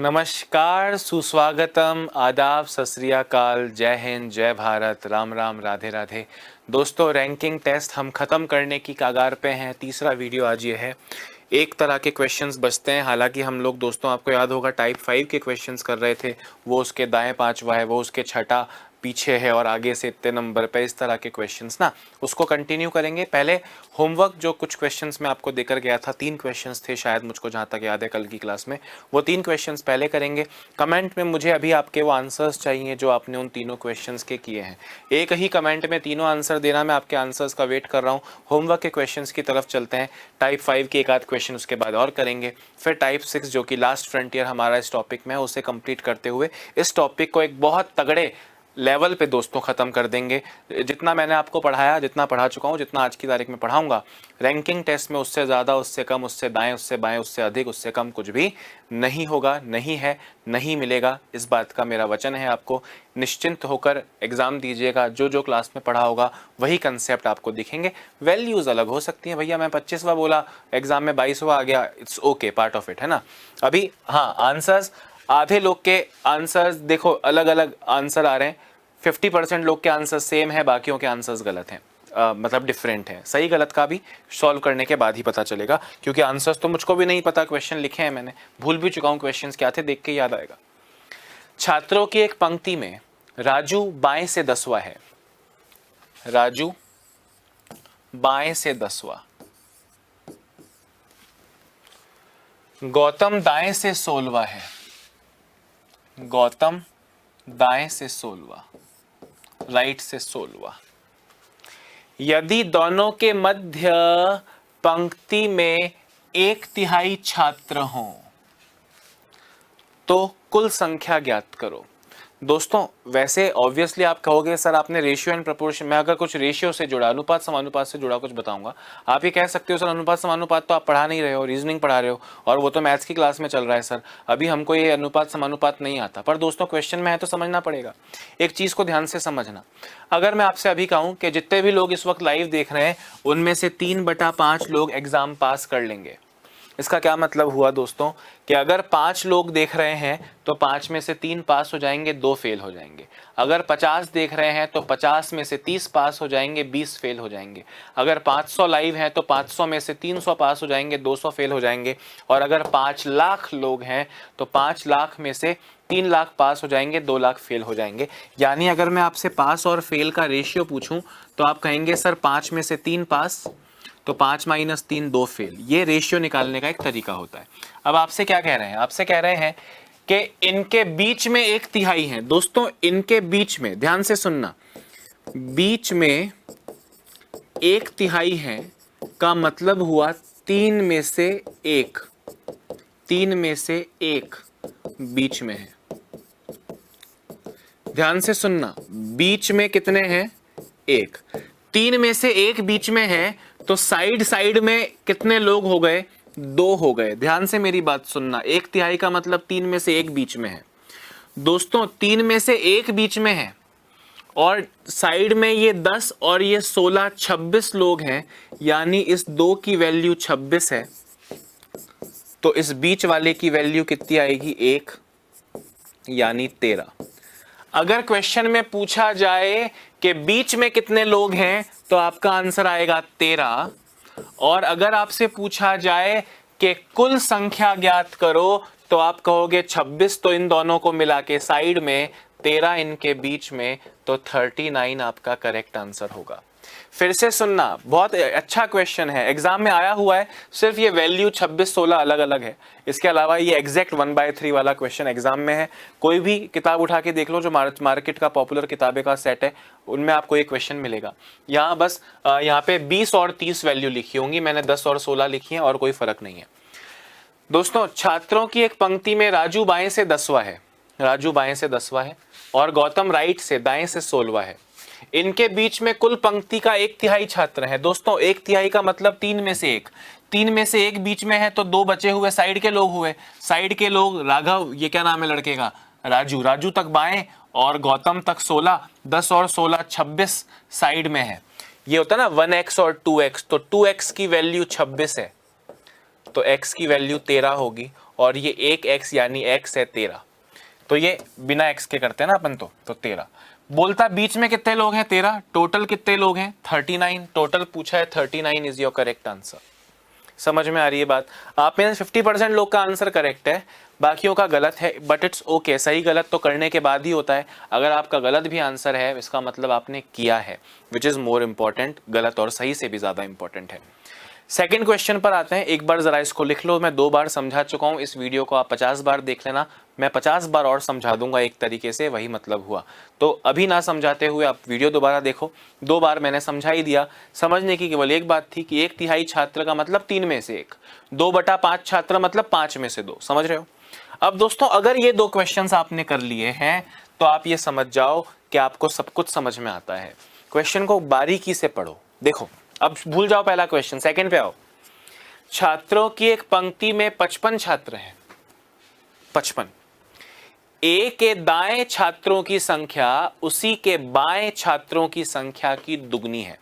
नमस्कार, सुस्वागतम, आदाब, सत श्री अकाल, जय हिंद, जय भारत, राम राम, राधे राधे। दोस्तों, रैंकिंग टेस्ट हम ख़त्म करने की कगार पे हैं। तीसरा वीडियो आज ये है। एक तरह के क्वेश्चंस बचते हैं। हालांकि हम लोग, दोस्तों आपको याद होगा, टाइप 5 के क्वेश्चंस कर रहे थे। वो उसके दाएं पांचवा है, वो उसके छठा पीछे है और आगे से इतने नंबर पे, इस तरह के क्वेश्चंस ना, उसको कंटिन्यू करेंगे। पहले होमवर्क जो कुछ क्वेश्चंस मैं आपको देकर गया था, 3 क्वेश्चंस थे शायद, मुझको जहाँ तक याद है कल की क्लास में, वो 3 क्वेश्चंस पहले करेंगे। कमेंट में मुझे अभी आपके वो आंसर्स चाहिए जो आपने उन तीनों क्वेश्चंस के किए हैं। एक ही कमेंट में तीनों आंसर देना, मैं आपके आंसर्स का वेट कर रहा हूँ। होमवर्क के क्वेश्चंस की तरफ चलते हैं। टाइप 5 के एक आध क्वेश्चन उसके बाद और करेंगे, फिर टाइप 6 जो कि लास्ट फ्रंटियर हमारा इस टॉपिक में है, उसे कंप्लीट करते हुए इस टॉपिक को एक बहुत तगड़े लेवल पे दोस्तों ख़त्म कर देंगे। जितना मैंने आपको पढ़ाया, जितना पढ़ा चुका हूँ, जितना आज की तारीख में पढ़ाऊंगा, रैंकिंग टेस्ट में उससे ज़्यादा, उससे कम, उससे दाएं, उससे बाएं, उससे अधिक, उससे कम कुछ भी नहीं होगा, नहीं है, नहीं मिलेगा। इस बात का मेरा वचन है आपको। निश्चिंत होकर एग्ज़ाम दीजिएगा। जो जो क्लास में पढ़ा होगा वही कंसेप्ट आपको दिखेंगे। वैल्यूज़ अलग हो सकती हैं। भैया मैं 25वां बोला, एग्ज़ाम में 22वां आ गया, it's okay, part of it है ना। अभी हाँ, आंसर्स, आधे लोग के आंसर्स देखो अलग अलग आंसर आ रहे हैं। 50% लोग के आंसर सेम है, बाकियों के आंसर्स गलत हैं, मतलब डिफरेंट है। सही गलत का भी सॉल्व करने के बाद ही पता चलेगा, क्योंकि आंसर्स तो मुझको भी नहीं पता। क्वेश्चन लिखे हैं मैंने, भूल भी चुका हूँ क्वेश्चंस क्या थे, देख के याद आएगा। छात्रों की एक पंक्ति में राजू बाएं से 10वां है। राजू बाएं से 10वां, गौतम दाएं से 16वां है। गौतम दाएं से 16वां, राइट से 16वां। यदि दोनों के मध्य पंक्ति में 1/3 छात्र हों तो कुल संख्या ज्ञात करो। दोस्तों वैसे ऑब्वियसली आप कहोगे सर आपने रेशियो एंड प्रोपोर्शन, मैं अगर कुछ रेशियो से जुड़ा, अनुपात समानुपात से जुड़ा कुछ बताऊंगा, आप ये कह सकते हो सर अनुपात समानुपात तो आप पढ़ा नहीं रहे हो, रीजनिंग पढ़ा रहे हो, और वो तो मैथ्स की क्लास में चल रहा है सर, अभी हमको ये अनुपात समानुपात नहीं आता। पर दोस्तों क्वेश्चन में है तो समझना पड़ेगा। एक चीज़ को ध्यान से समझना। अगर मैं आपसे अभी कहूँ कि जितने भी लोग इस वक्त लाइव देख रहे हैं उनमें से 3/5 लोग एग्जाम पास कर लेंगे, इसका क्या मतलब हुआ दोस्तों कि अगर 5 लोग देख रहे हैं तो 5 में से 3 पास हो जाएंगे, 2 फेल हो जाएंगे। अगर 50 देख रहे हैं तो 50 में से 30 पास हो जाएंगे, 20 फेल हो जाएंगे। अगर 500 लाइव हैं तो 500 में से 300 पास हो जाएंगे, 200 फेल हो जाएंगे। और अगर 5 लाख लोग हैं तो 5 लाख में से 3 लाख पास हो जाएंगे, 2 लाख फेल हो जाएंगे। यानी अगर मैं आपसे पास और फेल का रेशियो पूछूं तो आप कहेंगे सर 5 में से 3 पास, तो 5 - 3 2 फेल। ये रेशियो निकालने का एक तरीका होता है। अब आपसे क्या कह रहे हैं, आपसे कह रहे हैं कि इनके बीच में 1/3 है। दोस्तों इनके बीच में, ध्यान से सुनना, बीच में 1/3 है का मतलब हुआ 3 में से 1, 3 में से 1 बीच में है। ध्यान से सुनना, बीच में कितने हैं, 1, 3 में से 1 बीच में है, तो साइड साइड में कितने लोग हो गए, 2 हो गए। ध्यान से मेरी बात सुनना, 1/3 का मतलब 3 में से 1 बीच में है। दोस्तों 3 में से 1 बीच में है और साइड में ये 10 और ये 16, 26 लोग हैं, यानी इस 2 की वैल्यू 26 है, तो इस बीच वाले की वैल्यू कितनी आएगी, 1, यानी 13। अगर क्वेश्चन में पूछा जाए कि बीच में कितने लोग हैं तो आपका आंसर आएगा 13। और अगर आपसे पूछा जाए कि कुल संख्या ज्ञात करो तो आप कहोगे 26, तो इन दोनों को मिला के साइड में 13 इनके बीच में, तो 39 आपका करेक्ट आंसर होगा। फिर से सुनना, बहुत अच्छा क्वेश्चन है, एग्जाम में आया हुआ है। सिर्फ ये वैल्यू 26 16 अलग अलग है, इसके अलावा ये एग्जैक्ट 1/3 वाला क्वेश्चन एग्जाम में है। कोई भी किताब उठा के देख लो जो मार्केट का पॉपुलर किताबें का सेट है, उनमें आपको ये क्वेश्चन मिलेगा। यहाँ बस यहाँ पे 20 और 30 वैल्यू लिखी होंगी, मैंने 10 और 16 लिखी है और कोई फर्क नहीं है। दोस्तों छात्रों की एक पंक्ति में राजू बाएं से 10वां है, राजू बाएं से 10वां है और गौतम राइट से, दाएं से 16वां है। इनके बीच में कुल पंक्ति का 1/3 छात्र है। दोस्तों 1/3 का मतलब 3 में से 1, 3 में से 1 बीच में है, तो 2 बचे हुए साइड के लोग हुए। साइड के लोग राघव, ये क्या नाम है लड़के का, राजू, राजू तक बाएं और गौतम तक 16, 10 और 16 26 साइड में है। ये होता है ना 1x और 2x, तो 2x की वैल्यू 26 है तो x की वैल्यू 13 होगी और ये 1x यानी x है 13, तो ये बिना x के करते हैं ना अपन, तो 13। बोलता बीच में कितने लोग हैं 13, टोटल कितने लोग हैं 39, टोटल पूछा है 39 इज योर करेक्ट आंसर। समझ में आ रही है बात? आप में 50% लोग का आंसर करेक्ट है, बाकियों का गलत है, बट इट्स ओके, सही गलत तो करने के बाद ही होता है। अगर आपका गलत भी आंसर है इसका मतलब आपने किया है, विच इज मोर इंपॉर्टेंट, गलत और सही से भी ज्यादा इंपॉर्टेंट है। सेकंड क्वेश्चन पर आते हैं, एक बार जरा इसको लिख लो, मैं 2 बार समझा चुका हूं, इस वीडियो को आप 50 बार देख लेना, मैं 50 बार और समझा दूंगा एक तरीके से, वही मतलब हुआ। तो अभी ना समझाते हुए आप वीडियो दोबारा देखो, 2 बार मैंने समझा ही दिया। समझने की केवल एक बात थी कि 1/3 छात्र का मतलब 3 में से 1, 2/5 छात्र मतलब 5 में से 2, समझ रहे हो? अब दोस्तों अगर ये 2 क्वेश्चंस आपने कर लिए हैं तो आप ये समझ जाओ कि आपको सब कुछ समझ में आता है। क्वेश्चन को बारीकी से पढ़ो, देखो। अब भूल जाओ पहला क्वेश्चन, सेकंड पे आओ। छात्रों की एक पंक्ति में 55 छात्र हैं, 55। ए के दाएं छात्रों की संख्या उसी के बाएं छात्रों की संख्या की दुगनी है।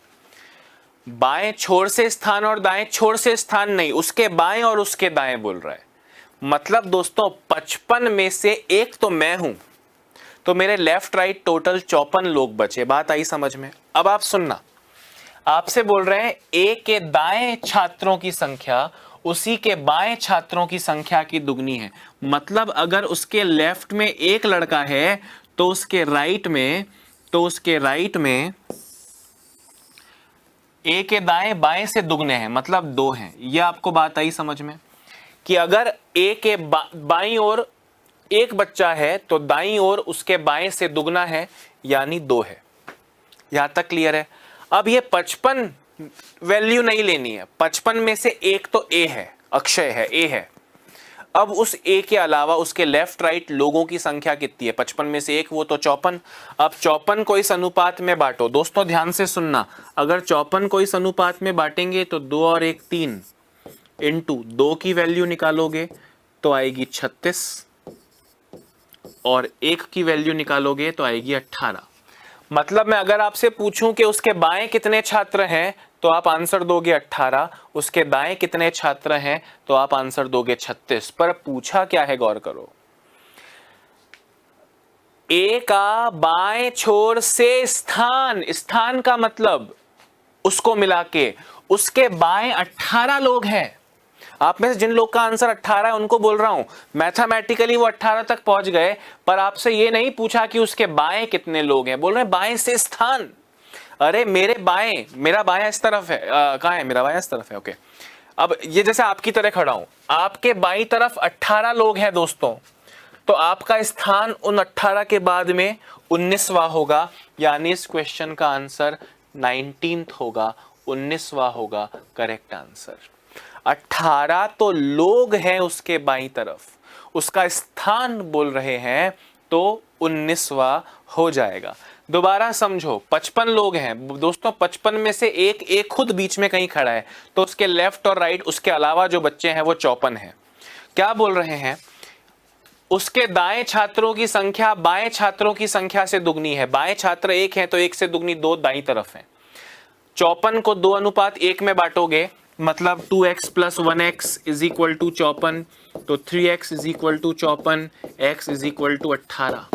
बाएं छोर से स्थान और दाएं छोर से स्थान नहीं, उसके बाएं और उसके दाएं बोल रहा है। मतलब दोस्तों 55 में से 1 तो मैं हूं, तो मेरे लेफ्ट राइट टोटल 54 लोग बचे। बात आई समझ में? अब आप सुनना, आपसे बोल रहे हैं ए के दाएं छात्रों की संख्या उसी के बाएं छात्रों की संख्या की दुगनी है। मतलब अगर उसके लेफ्ट में 1 लड़का है तो उसके राइट में ए के दाएं बाएं से दुगने हैं, मतलब 2 हैं। यह आपको बात आई समझ में कि अगर ए के बाईं ओर 1 बच्चा है तो दाईं ओर उसके बाएं से दुगना है, यानी 2 है। यहां तक क्लियर है? अब ये 55 वैल्यू नहीं लेनी है, 55 में से 1 तो ए है, अक्षय है, ए है। अब उस ए के अलावा उसके लेफ्ट राइट लोगों की संख्या कितनी है? 55 में से 1 वो तो 54। अब 54 को इस अनुपात में बांटो। दोस्तों ध्यान से सुनना, अगर 54 को इस अनुपात में बांटेंगे तो 2 और 1 3 इंटू 2 की वैल्यू निकालोगे तो आएगी 36 और 1 की वैल्यू निकालोगे तो आएगी 18। मतलब मैं अगर आपसे पूछूं कि उसके बाएं कितने छात्र हैं तो आप आंसर दोगे 18, उसके दाएं कितने छात्र हैं तो आप आंसर दोगे 36। पर पूछा क्या है, गौर करो। ए का बाएं छोर से स्थान, स्थान का मतलब उसको मिला के उसके बाएं 18 लोग हैं। आप में से जिन लोग का आंसर 18 है उनको बोल रहा हूं, मैथमेटिकली वो 18 तक पहुंच गए, पर आपसे ये नहीं पूछा कि उसके बाएं कितने लोग हैं। बोल रहे हैं बाएं से स्थान। अरे मेरे बाएं, मेरा बायां इस तरफ है, कहां है मेरा बायां? इस तरफ है, ओके। अब ये जैसे आपकी तरह खड़ा हूं, आपके बाईं तरफ 18 लोग हैं दोस्तों, तो आपका स्थान उन 18 के बाद में 19वां होगा, यानी इस क्वेश्चन का आंसर 19th होगा, 19वां होगा करेक्ट आंसर। 18 तो लोग हैं उसके बाईं तरफ, उसका स्थान बोल रहे हैं तो 19वां हो जाएगा। दोबारा समझो, 55 लोग हैं दोस्तों, 55 में से एक खुद बीच में कहीं खड़ा है, तो उसके लेफ्ट और राइट उसके अलावा जो बच्चे हैं वो 54 हैं। क्या बोल रहे हैं? उसके दाएं छात्रों की संख्या बाएं छात्रों की संख्या से दुगनी है। बाएं छात्र 1 है तो 1 से दुगनी 2 दाईं तरफ है। 54 को 2:1 में बांटोगे, मतलब 2x + 1x is equal to 54, तो 3x is equal to 54, x is equal to 18,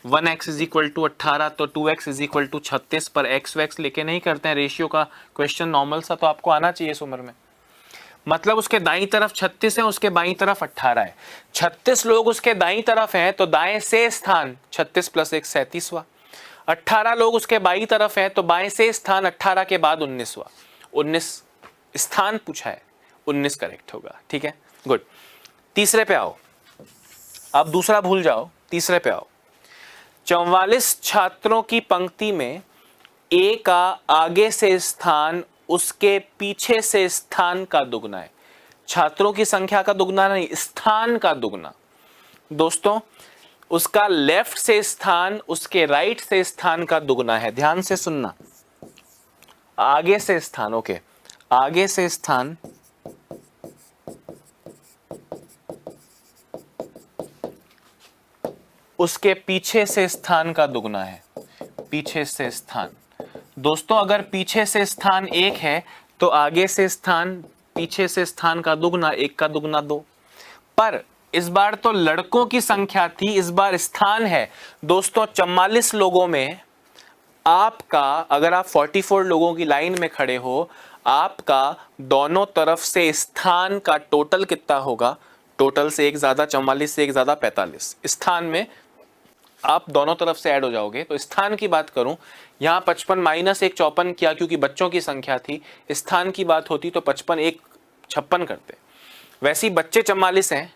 1x is equal to 18, तो 2x इज इक्वल टू 36। पर x वैक्स लेके नहीं करते हैं, रेशियो का क्वेश्चन नॉर्मल सा तो आपको आना चाहिए इस उम्र में। मतलब उसके दाईं तरफ 36 है, उसके बाईं तरफ 18 है। 36 लोग उसके दाईं तरफ हैं तो दाएं से स्थान 36 + 1 37वां। 18 लोग उसके बाईं तरफ हैं तो बाएं से स्थान 18 के बाद 19वां। 19 स्थान पूछा है, 19 करेक्ट होगा। ठीक है, गुड। तीसरे पे आओ, अब दूसरा भूल जाओ, तीसरे पे आओ। 44 छात्रों की पंक्ति में ए का आगे से स्थान उसके पीछे से स्थान का दुगना है। छात्रों की संख्या का दुगना नहीं, स्थान का दुगना। दोस्तों उसका लेफ्ट से स्थान उसके राइट से स्थान का दुगना है। ध्यान से सुनना, आगे से स्थान, ओके, आगे से स्थान उसके पीछे से स्थान का दुगना है। पीछे से स्थान, दोस्तों अगर पीछे से स्थान 1 है तो आगे से स्थान पीछे से स्थान का दुगना, 1 का दुगना 2। पर इस बार तो लड़कों की संख्या थी, इस बार स्थान है। दोस्तों 44 लोगों में आपका, अगर आप 44 लोगों की लाइन में खड़े हो, आपका दोनों तरफ से स्थान का टोटल कितना होगा? टोटल से एक ज्यादा 44 से एक ज्यादा 45, स्थान में आप दोनों तरफ से ऐड हो जाओगे। तो स्थान की बात करूं, यहां 55 माइनस एक 54 किया क्योंकि बच्चों की संख्या थी। स्थान की बात होती तो 55 एक 56 करते। वैसे ही बच्चे 44 हैं,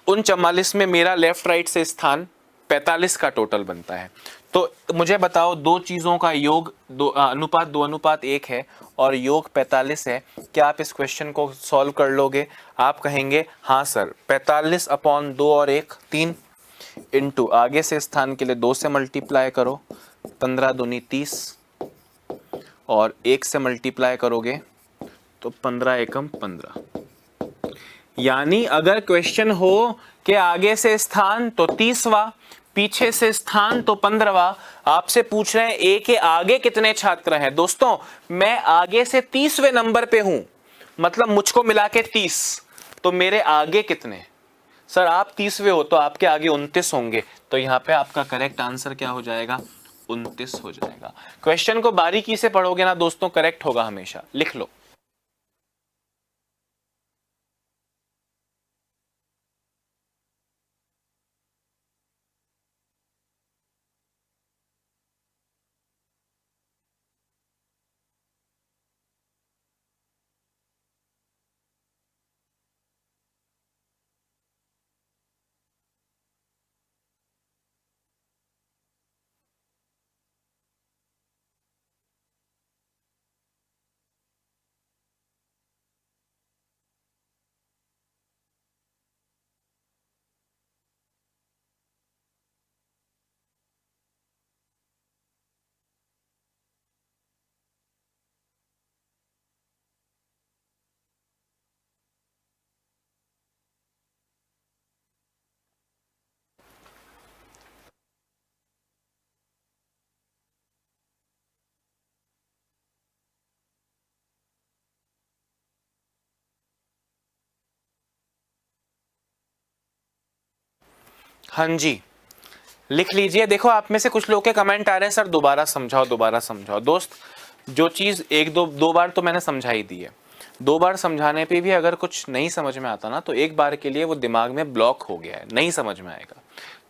उन 44 में मेरा लेफ्ट राइट से स्थान 45 का टोटल बनता है। तो मुझे बताओ, दो चीजों का योग अनुपात 2:1 है और योग 45 है। क्या आप इस क्वेश्चन को सॉल्व कर लोगे? आप कहेंगे हाँ सर। 45/2 और 1 3 इंटू आगे से स्थान के लिए 2 से मल्टीप्लाई करो, 15 दूनी 30 और 1 से मल्टीप्लाई करोगे तो 15 एकम 15। यानी अगर क्वेश्चन हो कि आगे से स्थान तो 30वां, पीछे से स्थान तो 15वां, आपसे पूछ रहे हैं ए के आगे कितने छात्र हैं। दोस्तों मैं आगे से 30वें नंबर पे हूं, मतलब मुझको मिला के 30, तो मेरे आगे कितने? सर आप 30वें हो तो आपके आगे 29 होंगे। तो यहां पे आपका करेक्ट आंसर क्या हो जाएगा? 29 हो जाएगा। क्वेश्चन को बारीकी से पढ़ोगे ना दोस्तों, करेक्ट होगा हमेशा। लिख लो। हाँ जी, लिख लीजिए। देखो आप में से कुछ लोग के कमेंट आ रहे हैं, सर दोबारा समझाओ दोबारा समझाओ। दोस्त जो चीज़ एक दो बार तो मैंने समझाई दी है, 2 बार समझाने पे भी अगर कुछ नहीं समझ में आता ना, तो एक बार के लिए वो दिमाग में ब्लॉक हो गया है, नहीं समझ में आएगा।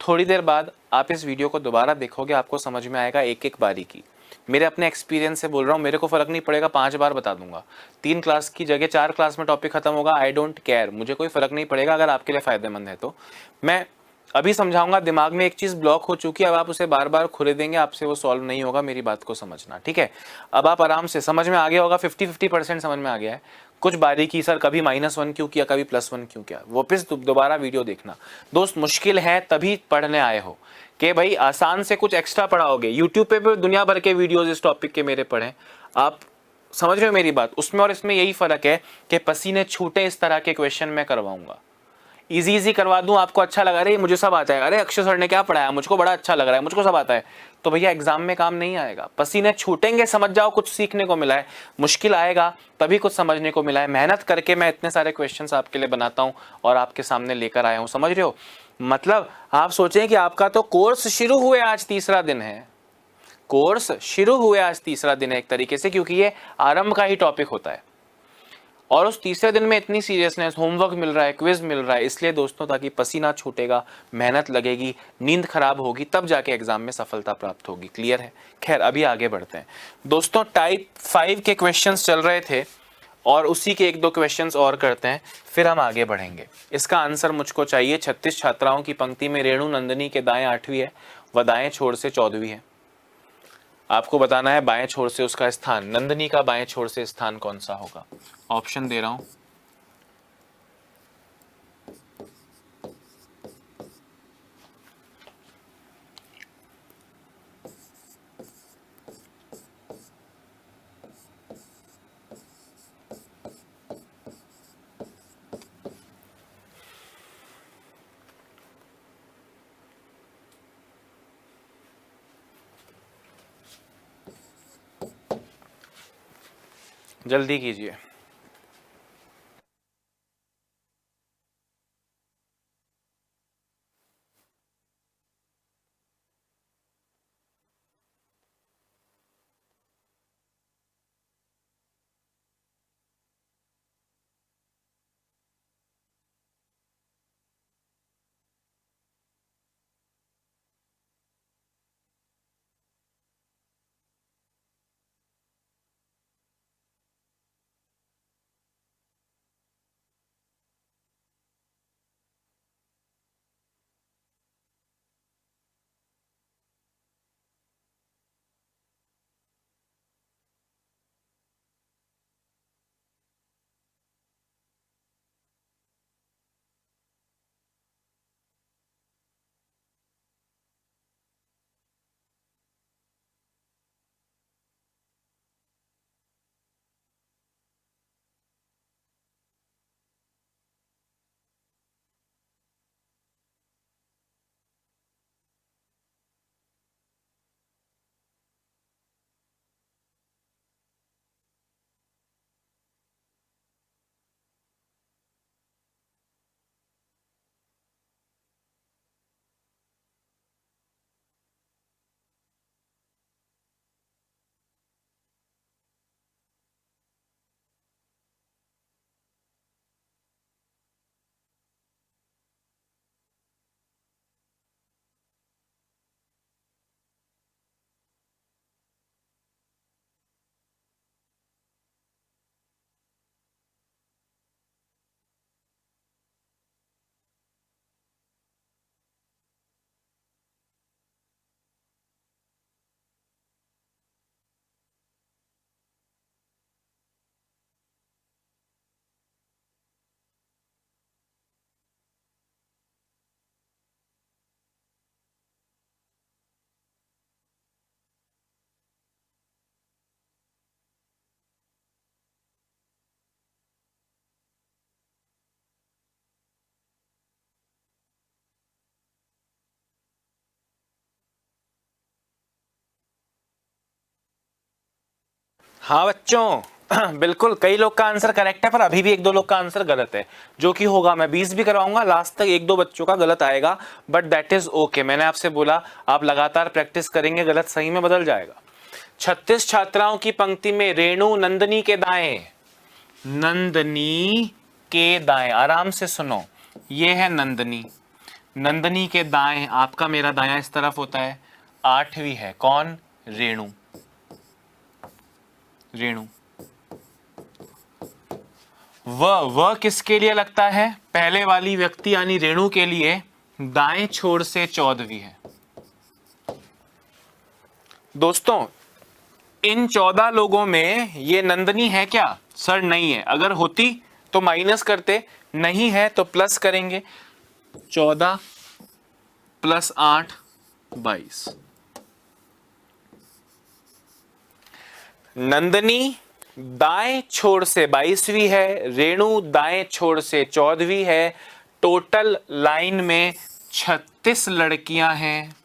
थोड़ी देर बाद आप इस वीडियो को दोबारा देखोगे, आपको समझ में आएगा एक एक बारी की। मेरे अपने एक्सपीरियंस से बोल रहा हूँ, मेरे को फर्क नहीं पड़ेगा, 5 बार बता दूंगा। 3 क्लास की जगह 4 क्लास में टॉपिक खत्म होगा, आई डोंट केयर, मुझे कोई फर्क नहीं पड़ेगा। अगर आपके लिए फायदेमंद है तो मैं अभी समझाऊंगा। दिमाग में एक चीज ब्लॉक हो चुकी है, अब आप उसे बार बार खुले देंगे, आपसे वो सॉल्व नहीं होगा। मेरी बात को समझना, ठीक है? अब आप आराम से, समझ में आ गया होगा, 50-50% समझ में आ गया है। कुछ बारीकी, सर कभी -1 क्यों किया, कभी +1 क्यों किया, वापस दोबारा वीडियो देखना। दोस्त मुश्किल है तभी पढ़ने आए हो कि भाई आसान से कुछ एक्स्ट्रा पढ़ाओगे। यूट्यूब पे भी दुनिया भर के वीडियोज इस टॉपिक के मेरे पढ़े, आप समझ रहे हो मेरी बात? उसमें और इसमें यही फर्क है कि पसीने छूटे इस तरह के क्वेश्चन मैं करवाऊंगा। इजी इजी करवा दूं, आपको अच्छा लगा, अरे मुझे सब आता है, अरे अक्षय सर ने क्या पढ़ाया, मुझको बड़ा अच्छा लग रहा है, मुझको सब आता है, तो भैया एग्जाम में काम नहीं आएगा। पसीने छूटेंगे, समझ जाओ कुछ सीखने को मिला है। मुश्किल आएगा तभी कुछ समझने को मिला है। मेहनत करके मैं इतने सारे क्वेश्चंस आपके लिए बनाता हूं और आपके सामने लेकर आया हूं, समझ रहे हो? मतलब आप सोचें कि आपका तो कोर्स शुरू हुए, आज तीसरा दिन है, कोर्स शुरू हुए आज तीसरा दिन है एक तरीके से, क्योंकि ये आरंभ का ही टॉपिक होता है। और उस तीसरे दिन में इतनी सीरियसनेस, होमवर्क मिल रहा है, क्विज मिल रहा है, इसलिए दोस्तों ताकि पसीना छूटेगा, मेहनत लगेगी, नींद खराब होगी, तब जाके एग्जाम में सफलता प्राप्त होगी। क्लियर है? खैर अभी आगे बढ़ते हैं दोस्तों। टाइप 5 के क्वेश्चंस चल रहे थे और उसी के 1-2 क्वेश्चंस और करते हैं, फिर हम आगे बढ़ेंगे। इसका आंसर मुझको चाहिए। 36 छात्राओं की पंक्ति में रेणु नंदिनी के दाएं 8वीं है व दाएं छोर से 14वीं है। आपको बताना है बाएं छोर से उसका स्थान, नंदिनी का बाएं छोर से स्थान कौन सा होगा। ऑप्शन दे रहा हूं। जल्दी कीजिए। हाँ बच्चों, बिल्कुल कई लोग का आंसर करेक्ट है, पर अभी भी एक दो लोग का आंसर गलत है, जो कि होगा। मैं 20 भी करवाऊंगा, लास्ट तक एक दो बच्चों का गलत आएगा, बट दैट इज ओके। मैंने आपसे बोला आप लगातार प्रैक्टिस करेंगे, गलत सही में बदल जाएगा। 36 छात्राओं की पंक्ति में रेणु नंदनी के दाएं, नंदनी के दाएं, आराम से सुनो, ये है नंदनी, नंदनी के दाएं, आपका मेरा दायां इस तरफ होता है, 8वीं है कौन? रेणु। रेणु वह किसके लिए लगता है? पहले वाली व्यक्ति यानी रेणु के लिए दाएं छोर से 14वीं है। दोस्तों इन 14 लोगों में ये नंदनी है क्या? सर नहीं है, अगर होती तो माइनस करते, नहीं है तो प्लस करेंगे। 14 + 8 22। नंदनी दाएं छोर से 22वीं है, रेणु दाएं छोर से 14वीं है। टोटल लाइन में 36 लड़कियां हैं,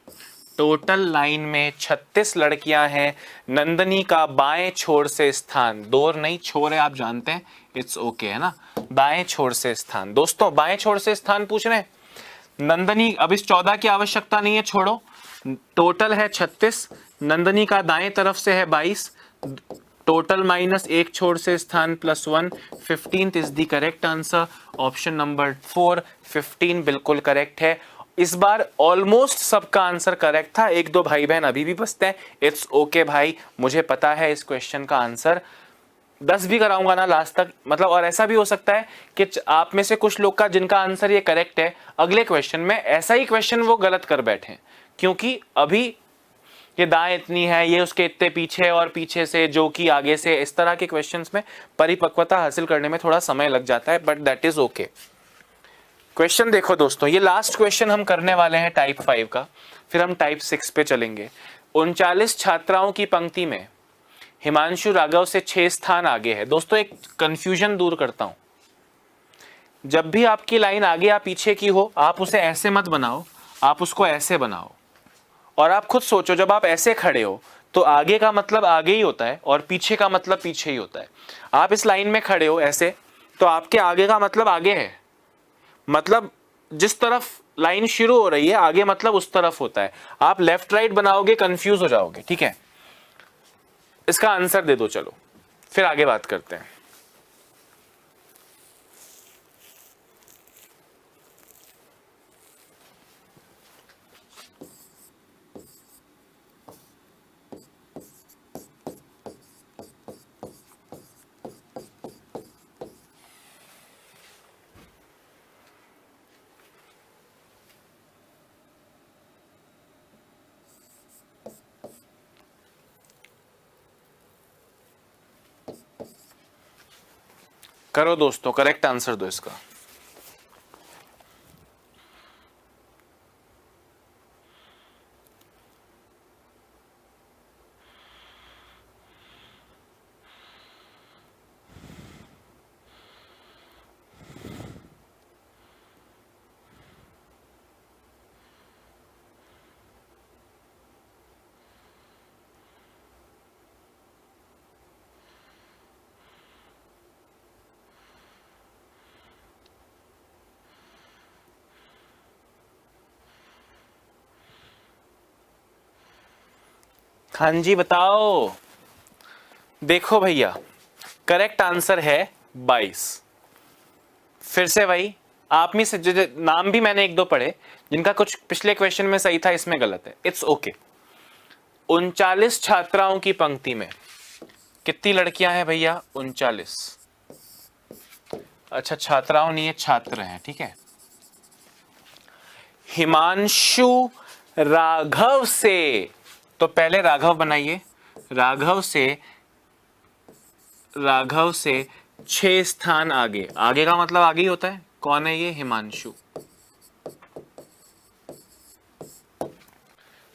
टोटल लाइन में 36 लड़कियां हैं। नंदनी का बाएं छोर से स्थान, दौर नहीं छोर है, आप जानते हैं, इट्स ओके है ना, बाएं छोर से स्थान। दोस्तों बाएं छोर से स्थान पूछ रहे हैं, नंदनी, अब इस 14 की आवश्यकता नहीं है, छोड़ो, टोटल है 36, नंदनी का दाएं तरफ से है 22, टोटल माइनस एक छोर से स्थान +1, 15th is the correct answer. Option number 4 15 बिल्कुल करेक्ट है। इस बार ऑलमोस्ट सबका आंसर करेक्ट था, एक दो भाई बहन अभी भी बचते हैं, इट्स ओके भाई, मुझे पता है इस क्वेश्चन का आंसर। 10 भी कराऊंगा ना लास्ट तक, मतलब, और ऐसा भी हो सकता है कि आप में से कुछ लोग का जिनका आंसर ये करेक्ट है, अगले क्वेश्चन में ऐसा ही क्वेश्चन वो गलत कर बैठे, क्योंकि अभी ये दाएं इतनी है, ये उसके इतने पीछे और पीछे से जो कि आगे से, इस तरह के क्वेश्चंस में परिपक्वता हासिल करने में थोड़ा समय लग जाता है, but that is okay. Question देखो दोस्तों, ये लास्ट क्वेश्चन हम करने वाले हैं टाइप 5 का, फिर हम टाइप 6 पे चलेंगे। 39 छात्राओं की पंक्ति में हिमांशु राघव से 6 स्थान आगे है। दोस्तों एक कंफ्यूजन दूर करता हूं, जब भी आपकी लाइन आगे या पीछे की हो, आप उसे ऐसे मत बनाओ, आप उसको ऐसे बनाओ, और आप खुद सोचो, जब आप ऐसे खड़े हो तो आगे का मतलब आगे ही होता है और पीछे का मतलब पीछे ही होता है। आप इस लाइन में खड़े हो ऐसे, तो आपके आगे का मतलब आगे है, मतलब जिस तरफ लाइन शुरू हो रही है आगे मतलब उस तरफ होता है। आप लेफ्ट राइट बनाओगे कंफ्यूज हो जाओगे, ठीक है। इसका आंसर दे दो, चलो फिर आगे बात करते हैं। करो दोस्तों, करेक्ट आंसर दो इसका। हाँ जी बताओ। देखो भैया, करेक्ट आंसर है 22। फिर से वही, आप में से जो नाम भी मैंने एक दो पढ़े जिनका कुछ पिछले क्वेश्चन में सही था, इसमें गलत है, इट्स ओके। 39 छात्राओं की पंक्ति में कितनी लड़कियां हैं भैया? 39। अच्छा छात्राओं नहीं है, छात्र हैं, ठीक है। हिमांशु राघव से, तो पहले राघव बनाइए, राघव से 6 स्थान आगे, आगे का मतलब आगे ही होता है। कौन है ये? हिमांशु,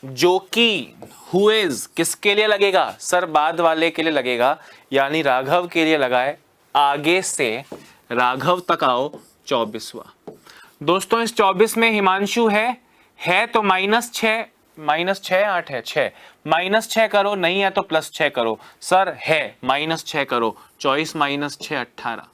जो कि हु इज किसके लिए लगेगा? सर बाद वाले के लिए लगेगा, यानी राघव के लिए लगाए। आगे से राघव तक आओ, 24वां। दोस्तों इस 24 में हिमांशु है तो -6, -6 8 है 6, -6 करो, नहीं है तो +6 करो। सर है -6 करो, 24 - 6 18,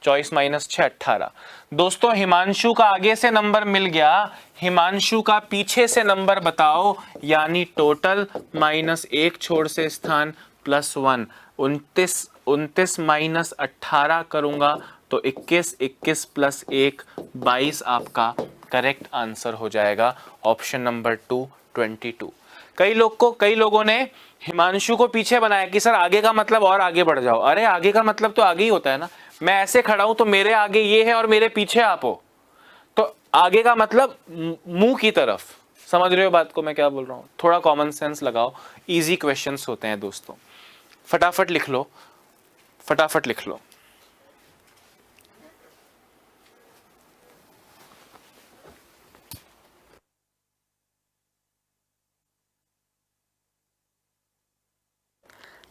24 - 6 18। दोस्तों हिमांशु का आगे से नंबर मिल गया, हिमांशु का पीछे से नंबर बताओ, यानी टोटल -1 छोड़ से स्थान +1, 29 29 - 18 करूंगा तो 21, 21 + 1 22 आपका करेक्ट आंसर हो जाएगा। Option number 2 22। कई लोगों ने हिमांशु को पीछे बनाया कि सर आगे का मतलब और आगे बढ़ जाओ। अरे आगे का मतलब तो आगे ही होता है ना, मैं ऐसे खड़ा हूं तो मेरे आगे ये है और मेरे पीछे आप हो, तो आगे का मतलब मुंह की तरफ। समझ रहे हो बात को मैं क्या बोल रहा हूं? थोड़ा कॉमन सेंस लगाओ, इजी क्वेश्चंस होते हैं दोस्तों। फटाफट लिख लो, फटाफट लिख लो।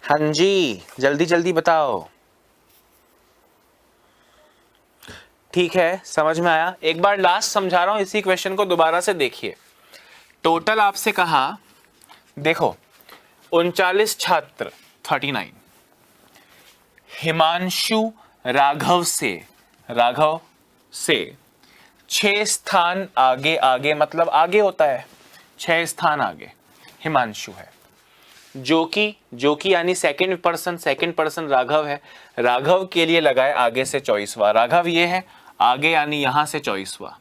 हाँ जी, जल्दी जल्दी बताओ। ठीक है, समझ में आया। एक बार लास्ट समझा रहा हूं, इसी क्वेश्चन को दोबारा से देखिए। टोटल आपसे कहा, देखो 39 छात्र 39, हिमांशु राघव से 6 स्थान आगे, आगे मतलब आगे होता है, 6 स्थान आगे हिमांशु है, जो कि यानी सेकंड पर्सन राघव है। राघव के लिए लगाए आगे से 24वां, राघव ये है, आगे यानी यहां से 24वां।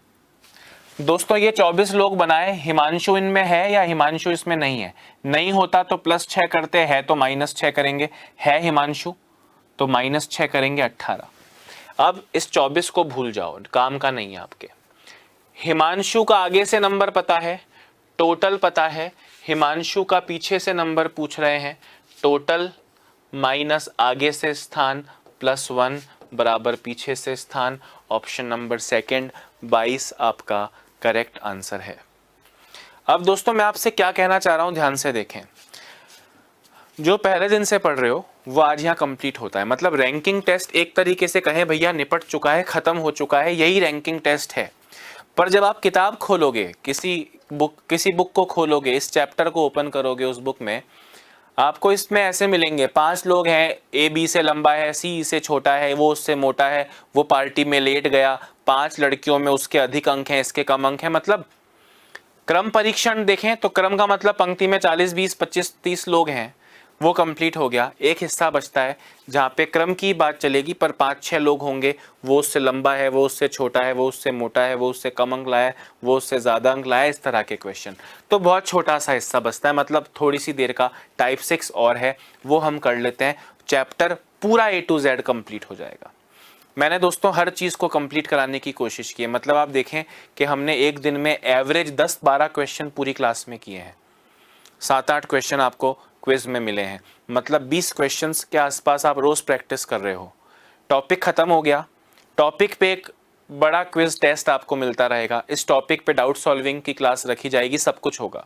दोस्तों ये 24 लोग बनाए, हिमांशु इनमें है या हिमांशु इसमें नहीं है? नहीं होता तो +6 करते हैं, तो -6 करेंगे, है हिमांशु तो -6 करेंगे 18। अब इस 24 को भूल जाओ, काम का नहीं है आपके। हिमांशु का आगे से नंबर पता है, टोटल पता है, हिमांशु का पीछे से नंबर पूछ रहे हैं, टोटल माइनस आगे से स्थान +1 बराबर पीछे से स्थान। ऑप्शन नंबर सेकंड 22 आपका करेक्ट आंसर है। अब दोस्तों मैं आपसे क्या कहना चाह रहा हूं, ध्यान से देखें। जो पहले दिन से पढ़ रहे हो वो आज यहाँ कंप्लीट होता है, मतलब रैंकिंग टेस्ट एक तरीके से कहें भैया निपट चुका है, खत्म हो चुका है, यही रैंकिंग टेस्ट है। पर जब आप किताब खोलोगे, किसी बुक को खोलोगे, इस चैप्टर को ओपन करोगे, उस बुक में आपको इसमें ऐसे मिलेंगे 5 लोग हैं, ए बी से लंबा है, सी से छोटा है, वो उससे मोटा है, वो पार्टी में लेट गया, 5 लड़कियों में उसके अधिक अंक हैं, इसके कम अंक हैं। मतलब क्रम परीक्षण देखें तो क्रम का मतलब पंक्ति में 40 20 25 30 लोग हैं, वो कंप्लीट हो गया। एक हिस्सा बचता है जहाँ पे क्रम की बात चलेगी, पर 5-6 लोग होंगे, वो उससे लंबा है, वो उससे छोटा है, वो उससे मोटा है, वो उससे कम अंक लाया है, वो उससे ज़्यादा अंक लाया है, इस तरह के क्वेश्चन। तो बहुत छोटा सा हिस्सा बचता है, मतलब थोड़ी सी देर का टाइप 6 और है, वो हम कर लेते हैं। चैप्टर पूरा A to Z कंप्लीट हो जाएगा। मैंने दोस्तों हर चीज़ को कंप्लीट कराने की कोशिश की है, मतलब आप देखें कि हमने एक दिन में एवरेज 10-12 क्वेश्चन पूरी क्लास में किए हैं, 7-8 क्वेश्चन आपको क्विज में मिले हैं, मतलब 20 क्वेश्चंस के आसपास आप रोज प्रैक्टिस कर रहे हो। टॉपिक खत्म हो गया, टॉपिक पे एक बड़ा क्विज टेस्ट आपको मिलता रहेगा, इस टॉपिक पे डाउट सॉल्विंग की क्लास रखी जाएगी, सब कुछ होगा।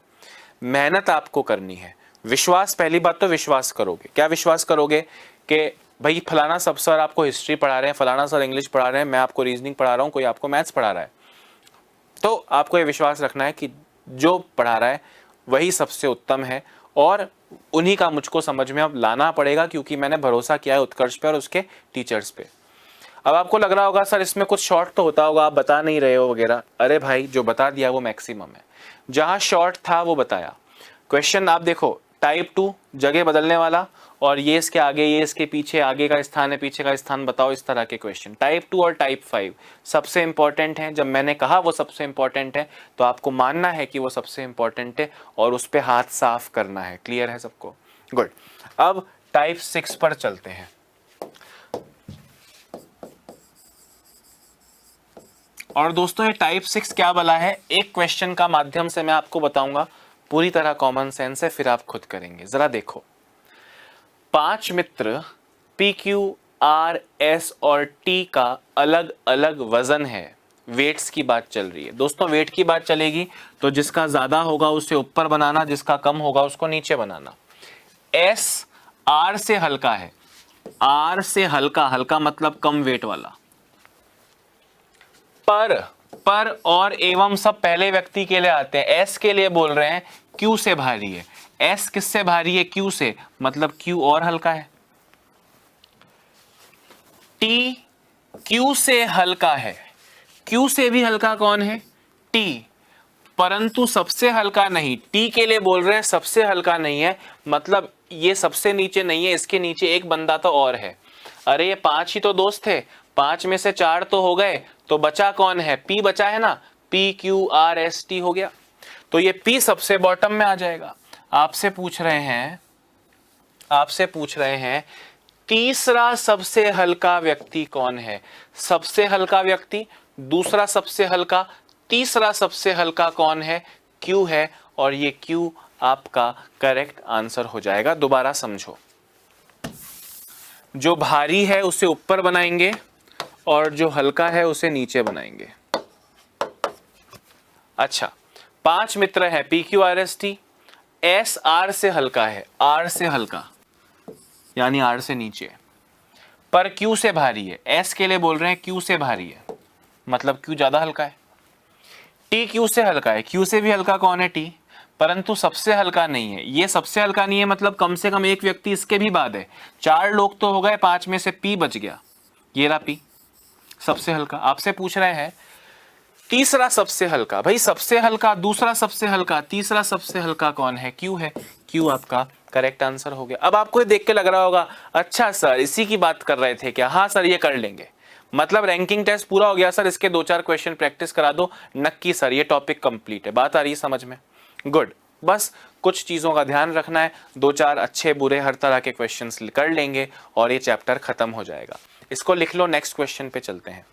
मेहनत आपको करनी है, विश्वास, पहली बात तो विश्वास करोगे। क्या विश्वास करोगे? कि भाई फलाना सब सर आपको हिस्ट्री पढ़ा रहे हैं, फलाना सर इंग्लिश पढ़ा रहे हैं, मैं आपको रीजनिंग पढ़ा रहा हूँ, कोई आपको मैथ्स पढ़ा रहा है, तो आपको ये विश्वास रखना है कि जो पढ़ा रहा है वही सबसे उत्तम है, और उन्हीं का मुझको समझ में अब लाना पड़ेगा, क्योंकि मैंने भरोसा किया है उत्कर्ष पे और उसके टीचर्स पे। अब आपको लग रहा होगा सर इसमें कुछ शॉर्ट तो होता होगा, आप बता नहीं रहे हो वगैरह। अरे भाई जो बता दिया वो मैक्सिमम है, जहां शॉर्ट था वो बताया। क्वेश्चन आप देखो, टाइप 2 जगह बदलने वाला, और ये इसके आगे, ये इसके पीछे, आगे का स्थान है, पीछे का स्थान बताओ, इस तरह के क्वेश्चन। टाइप 2 और टाइप 5 सबसे इंपॉर्टेंट है। जब मैंने कहा वो सबसे इंपॉर्टेंट है तो आपको मानना है कि वो सबसे इंपॉर्टेंट है और उस पर हाथ साफ करना है। क्लियर है सबको? गुड। अब टाइप 6 पर चलते हैं। और दोस्तों ये टाइप 6 क्या बला है, एक क्वेश्चन का माध्यम से मैं आपको बताऊंगा, पूरी तरह कॉमन सेंस है, फिर आप खुद करेंगे। जरा देखो, 5 मित्र PQ R S और T का अलग अलग वजन है, वेट्स की बात चल रही है। दोस्तों वेट की बात चलेगी तो जिसका ज्यादा होगा उसे ऊपर बनाना, जिसका कम होगा उसको नीचे बनाना। S R से हल्का है, R से हल्का, हल्का मतलब कम वेट वाला, पर पर और एवं सब पहले व्यक्ति के लिए आते हैं। एस के लिए बोल रहे हैं क्यू से भारी है। एस किससे भारी है? क्यू से, मतलब क्यू और हल्का है। टी क्यू से हल्का है। क्यू से भी हल्का कौन है? टी, परंतु सबसे हल्का नहीं। टी के लिए बोल रहे हैं सबसे हल्का नहीं है, मतलब ये सबसे नीचे नहीं है, इसके नीचे एक बंदा तो और है। अरे ये 5 ही तो दोस्त थे, 5 में से 4 तो हो गए, तो बचा कौन है? पी बचा है ना, P Q R S T हो गया, तो ये पी सबसे बॉटम में आ जाएगा। आपसे पूछ रहे हैं तीसरा सबसे हल्का व्यक्ति कौन है? सबसे हल्का व्यक्ति, दूसरा सबसे हल्का, तीसरा सबसे हल्का कौन है? क्यू है, और ये क्यू आपका करेक्ट आंसर हो जाएगा। दोबारा समझो, जो भारी है उसे ऊपर बनाएंगे और जो हल्का है उसे नीचे बनाएंगे। अच्छा, 5 मित्र है, P Q R S T. S R से हल्का है, आर से हल्का यानी आर से नीचे, पर क्यू से भारी है। एस के लिए बोल रहे हैं क्यू से भारी है, मतलब क्यू ज्यादा हल्का है। टी क्यू से हल्का है, क्यू से भी हल्का कौन है? टी, परंतु सबसे हल्का नहीं है। ये सबसे हल्का नहीं है, मतलब कम से कम एक व्यक्ति इसके भी बाद है। 4 लोग तो हो गए, 5 में से पी बच गया, ये रहा पी सबसे हल्का। आपसे पूछ रहे हैं तीसरा सबसे हल्का। भाई सबसे हल्का, दूसरा सबसे हल्का, तीसरा सबसे हल्का कौन है? क्यू है। क्यू आपका करेक्ट आंसर हो गया। अब आपको ये देख के लग रहा होगा अच्छा सर इसी की बात कर रहे थे क्या? हाँ सर ये कर लेंगे, मतलब रैंकिंग टेस्ट पूरा हो गया सर, इसके 2-4 क्वेश्चन प्रैक्टिस करा दो। नक्की सर, ये टॉपिक कंप्लीट है। बात आ रही है समझ में? गुड, बस कुछ चीजों का ध्यान रखना है, 2-4 अच्छे बुरे हर तरह के क्वेश्चंस कर लेंगे और ये चैप्टर खत्म हो जाएगा। इसको लिख लो, नेक्स्ट क्वेश्चन पे चलते हैं।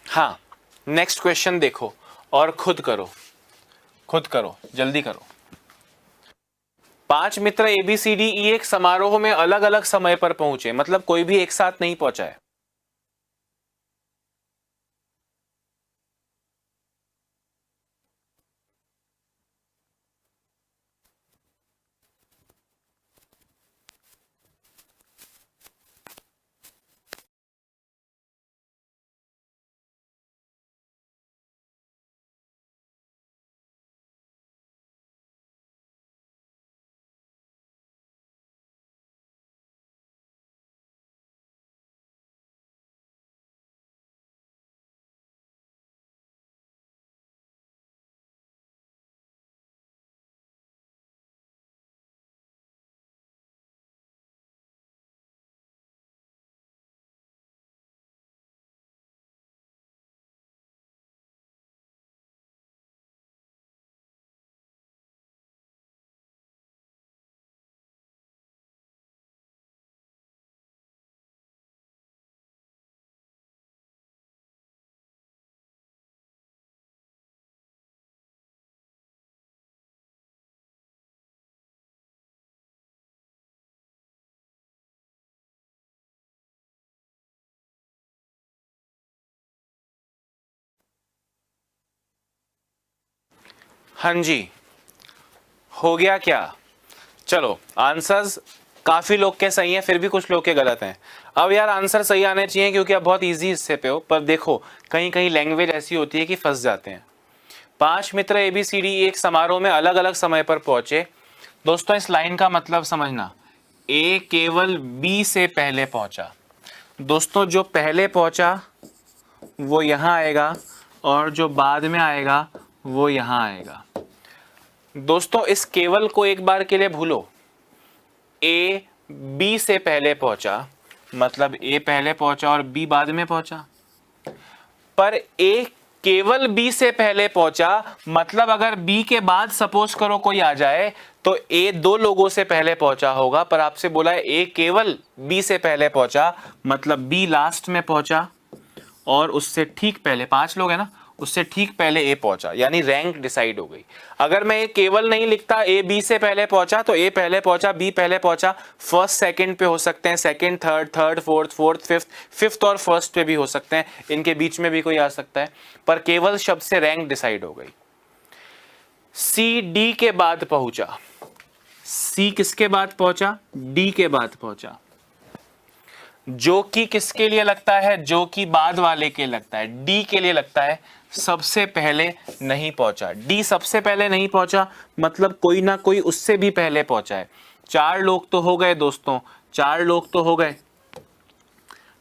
हाँ, नेक्स्ट क्वेश्चन देखो और खुद करो, जल्दी करो। 5 मित्र ABCDE एक समारोह में अलग अलग समय पर पहुंचे, मतलब कोई भी एक साथ नहीं पहुंचा है। हाँ जी, हो गया क्या? चलो, आंसर्स काफी लोग के सही हैं, फिर भी कुछ लोग के गलत हैं। अब यार आंसर सही आने चाहिए क्योंकि अब बहुत इजी हिस्से पे हो, पर देखो कहीं कहीं लैंग्वेज ऐसी होती है कि फंस जाते हैं। 5 मित्र ABCD एक समारोह में अलग अलग समय पर पहुंचे। दोस्तों इस लाइन का मतलब समझना, A केवल B से पहले पहुंचा। दोस्तों जो पहले पहुंचा वो यहाँ आएगा और जो बाद में आएगा वो यहाँ आएगा। दोस्तों इस केवल को एक बार के लिए भूलो। A B से पहले पहुंचा, मतलब A पहले पहुंचा और B बाद में पहुंचा। पर A केवल B से पहले पहुंचा, मतलब अगर B के बाद सपोज करो कोई आ जाए तो A 2 लोगों से पहले पहुंचा होगा, पर आपसे बोला है A केवल B से पहले पहुंचा, मतलब B लास्ट में पहुंचा और उससे ठीक पहले 5 लोग है ना, उससे ठीक पहले ए पहुंचा, यानी रैंक डिसाइड हो गई। अगर मैं ये केवल नहीं लिखता ए बी से पहले पहुंचा, तो ए पहले पहुंचा, बी पहले पहुंचा, फर्स्ट सेकंड पे हो सकते हैं, second third, third fourth, fourth fifth, fifth और फर्स्ट पे भी हो सकते हैं, इनके बीच में भी कोई आ सकता है, पर केवल शब्द से रैंक डिसाइड हो गई। सी डी के बाद पहुंचा, सी किसके बाद पहुंचा, डी के बाद पहुंचा। जो कि किसके लिए लगता है, जो कि बाद वाले के लगता है, डी के लिए लगता है सबसे पहले नहीं पहुंचा। डी सबसे पहले नहीं पहुंचा मतलब कोई ना कोई उससे भी पहले पहुंचा है। 4 लोग तो हो गए दोस्तों, 4 लोग तो हो गए,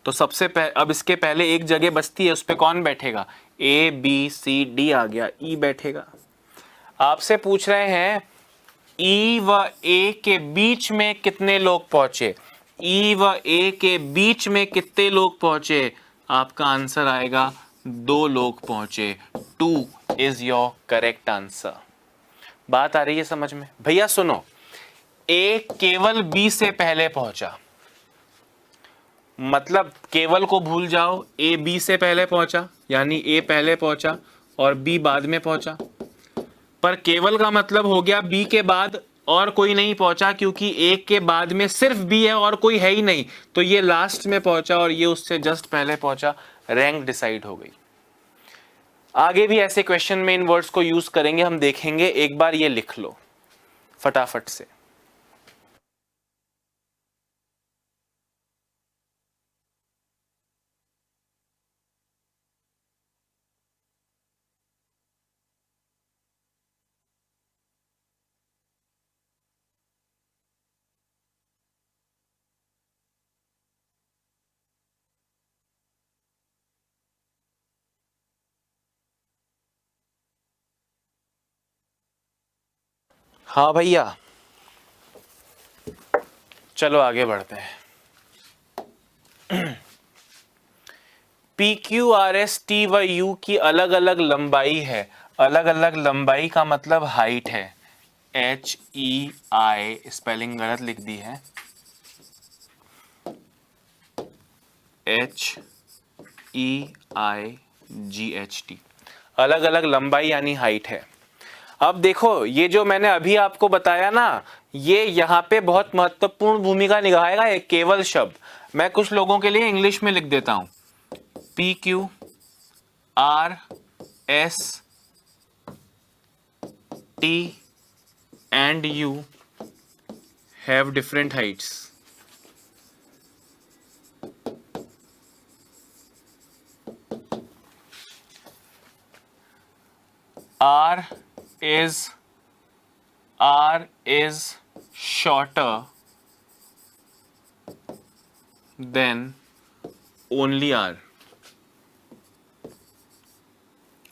तो सबसे पहले अब इसके पहले एक जगह बचती है, उस पर कौन बैठेगा, ए बी सी डी आ गया, ई बैठेगा। आपसे पूछ रहे हैं ई व ए के बीच में कितने लोग पहुंचे, ई व ए के बीच में कितने लोग पहुंचे, आपका आंसर आएगा 2 लोग पहुंचे। 2 इज योर करेक्ट आंसर। बात आ रही है समझ में? भैया सुनो, ए केवल बी से पहले पहुंचा, मतलब केवल को भूल जाओ, ए बी से पहले पहुंचा, यानी ए पहले पहुंचा और बी बाद में पहुंचा। पर केवल का मतलब हो गया बी के बाद और कोई नहीं पहुंचा, क्योंकि ए के बाद में सिर्फ बी है और कोई है ही नहीं, तो ये लास्ट में पहुंचा और ये उससे जस्ट पहले पहुंचा, रैंक डिसाइड हो गई। आगे भी ऐसे क्वेश्चन में इन वर्ड्स को यूज करेंगे, हम देखेंगे। एक बार ये लिख लो फटाफट से। हाँ भैया, चलो आगे बढ़ते हैं। P Q R S T व यू की अलग अलग लंबाई है। अलग अलग लंबाई का मतलब हाइट है। एच ई आई, स्पेलिंग गलत लिख दी है, एच ई आई जी एच टी। अलग अलग लंबाई यानी हाइट है। अब देखो, ये जो मैंने अभी आपको बताया ना, ये यहाँ पे बहुत महत्वपूर्ण भूमिका निभाएगा एक केवल शब्द। मैं कुछ लोगों के लिए इंग्लिश में लिख देता हूं। P Q R S T and you have different Heights. R is shorter than only R.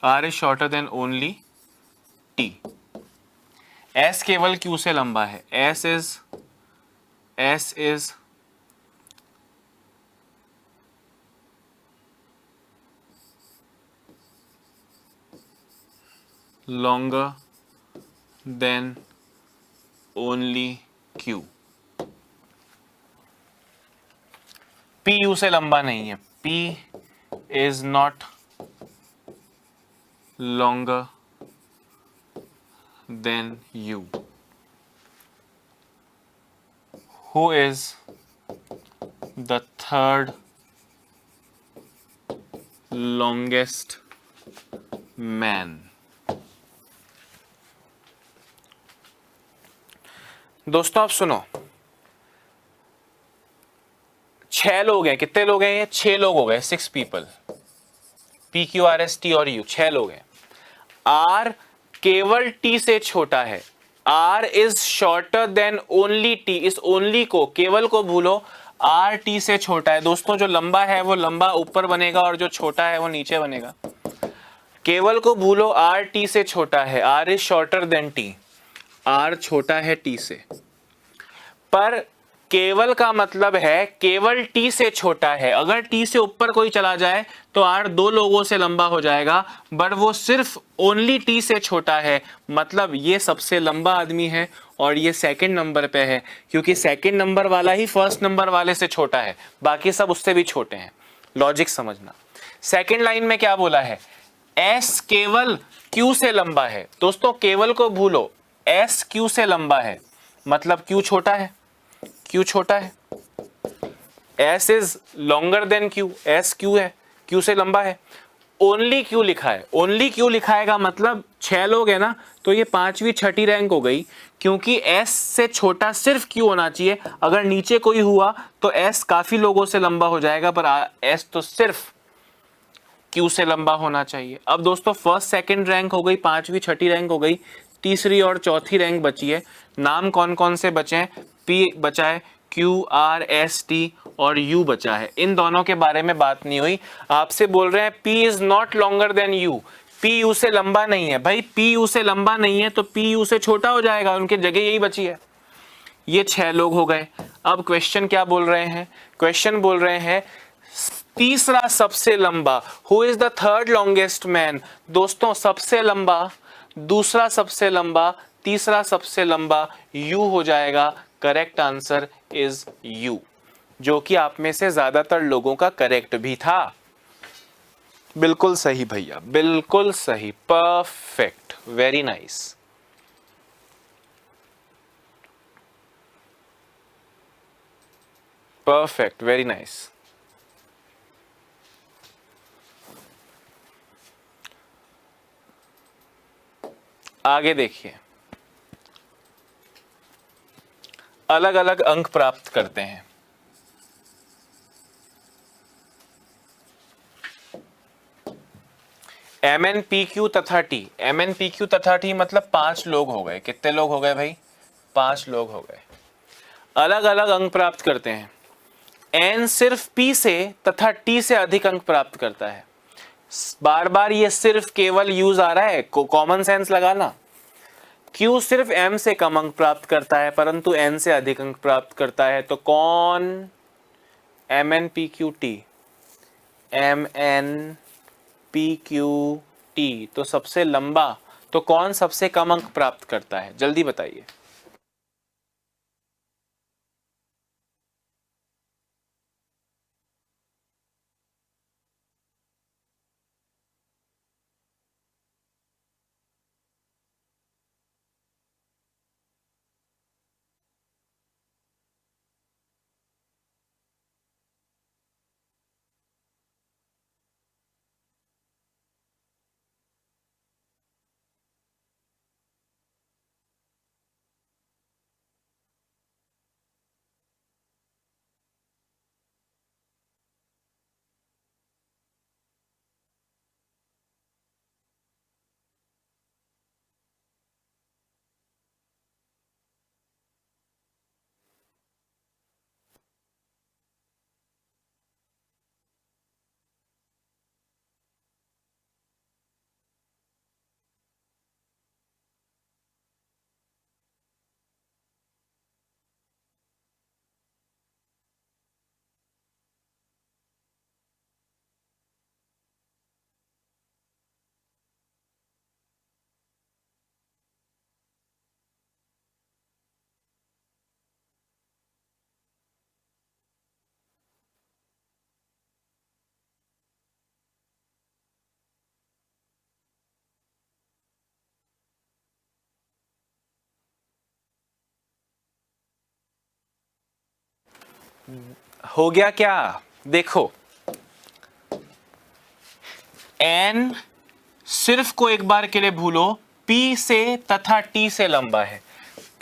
R is shorter than only T. S केवल Q से लंबा है। S is longer than only Q. P U से लंबा नहीं है। P is not longer than U. Who is the third longest man? दोस्तों आप सुनो, 6 लोग हैं। कितने लोग हैं ये? 6 लोग हो गए, 6 people. P Q R S T और यू, 6 लोग हैं। आर केवल टी से छोटा है। R is shorter than only T. इस ओनली को, केवल को भूलो, आर टी से छोटा है। दोस्तों जो लंबा है वो लंबा ऊपर बनेगा और जो छोटा है वो नीचे बनेगा। केवल को भूलो, आर टी से छोटा है। R is shorter than T. R छोटा है टी से। पर केवल का मतलब है केवल टी से छोटा है। अगर टी से ऊपर कोई चला जाए तो आर 2 लोगों से लंबा हो जाएगा, बट वो सिर्फ ओनली टी से छोटा है। मतलब ये सबसे लंबा आदमी है और ये सेकंड नंबर पे है, क्योंकि सेकंड नंबर वाला ही फर्स्ट नंबर वाले से छोटा है, बाकी सब उससे भी छोटे हैं। लॉजिक समझना। सेकंड लाइन में क्या बोला है? S केवल Q से लंबा है। दोस्तों केवल को भूलो, S Q से लंबा है मतलब Q छोटा है, Q छोटा है। S is longer than Q, S Q है, Q से लंबा है। ओनली Q लिखा है, ओनली Q लिखाएगा मतलब 6 लोग है ना, तो ये 5वीं 6ठी रैंक हो गई, क्योंकि S से छोटा सिर्फ Q होना चाहिए। अगर नीचे कोई हुआ तो S काफी लोगों से लंबा हो जाएगा, पर S तो सिर्फ Q से लंबा होना चाहिए। अब दोस्तों फर्स्ट सेकंड रैंक हो गई, 5वीं 6ठी रैंक हो गई, तीसरी और चौथी रैंक बची है। नाम कौन कौन से बचे हैं? P बचा है, Q, R, S, T और U बचा है। इन दोनों के बारे में बात नहीं हुई। आपसे बोल रहे हैं P is not longer than U, P U से लंबा नहीं है। भाई P U से लंबा नहीं है तो P U से छोटा हो जाएगा, उनकी जगह यही बची है। ये 6 लोग हो गए। अब क्वेश्चन क्या बोल रहे हैं? क्वेश्चन बोल रहे हैं तीसरा सबसे लंबा, who is the third longest man. दोस्तों सबसे लंबा, दूसरा सबसे लंबा, तीसरा सबसे लंबा यू हो जाएगा। करेक्ट आंसर इज यू, जो कि आप में से ज्यादातर लोगों का करेक्ट भी था। बिल्कुल सही भैया, बिल्कुल सही, perfect, very nice. Perfect, very nice. आगे देखिए, अलग अलग अंक प्राप्त करते हैं। MNPQ तथा T, MNPQ तथा T मतलब 5 लोग हो गए। कितने लोग हो गए भाई? 5 लोग हो गए। अलग अलग अंक प्राप्त करते हैं। N सिर्फ P से तथा T से अधिक अंक प्राप्त करता है। बार बार ये सिर्फ केवल यूज आ रहा है, कॉमन सेंस लगाना। Q सिर्फ M से कम अंक प्राप्त करता है परंतु N से अधिक अंक प्राप्त करता है, तो कौन? MNPQT, MNPQT तो सबसे लंबा, तो कौन सबसे कम अंक प्राप्त करता है? जल्दी बताइए। हो गया क्या? देखो, N सिर्फ को एक बार के लिए भूलो, P से तथा T से लंबा है।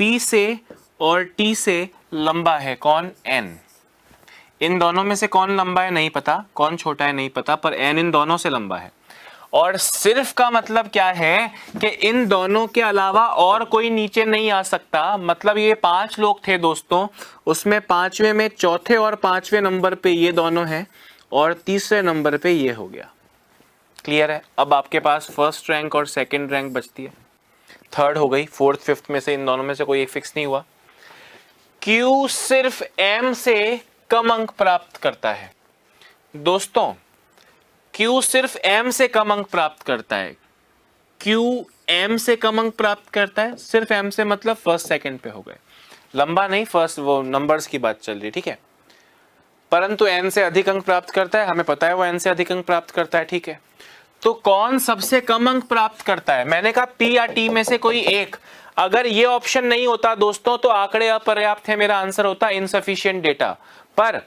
P से और T से लंबा है कौन? N। इन दोनों में से कौन लंबा है नहीं पता, कौन छोटा है नहीं पता, पर N इन दोनों से लंबा है। और सिर्फ का मतलब क्या है कि इन दोनों के अलावा और कोई नीचे नहीं आ सकता। मतलब ये 5 लोग थे दोस्तों, उसमें 5वें में चौथे और 5वें नंबर पे ये दोनों हैं और तीसरे नंबर पे ये हो गया। क्लियर है? अब आपके पास फर्स्ट रैंक और सेकंड रैंक बचती है, थर्ड हो गई, फोर्थ फिफ्थ में से इन दोनों में से कोई एक फिक्स नहीं हुआ। Q सिर्फ M से कम अंक प्राप्त करता है। दोस्तों Q सिर्फ M से कम अंक प्राप्त करता है। Q M से कम अंक प्राप्त करता है, सिर्फ M से मतलब फर्स्ट सेकंड पे हो गए, लंबा नहीं, फर्स्ट वो नंबर्स की बात चल रही, ठीक है। परंतु N से अधिक अंक प्राप्त करता है, हमें पता है वो N से अधिक अंक प्राप्त करता है, ठीक है। तो कौन सबसे कम अंक प्राप्त करता है? मैंने कहा P या T में से कोई एक। अगर ये ऑप्शन नहीं होता दोस्तों तो आंकड़े अपर्याप्त है, मेरा आंसर होता इनसफिशिएंट डेटा। पर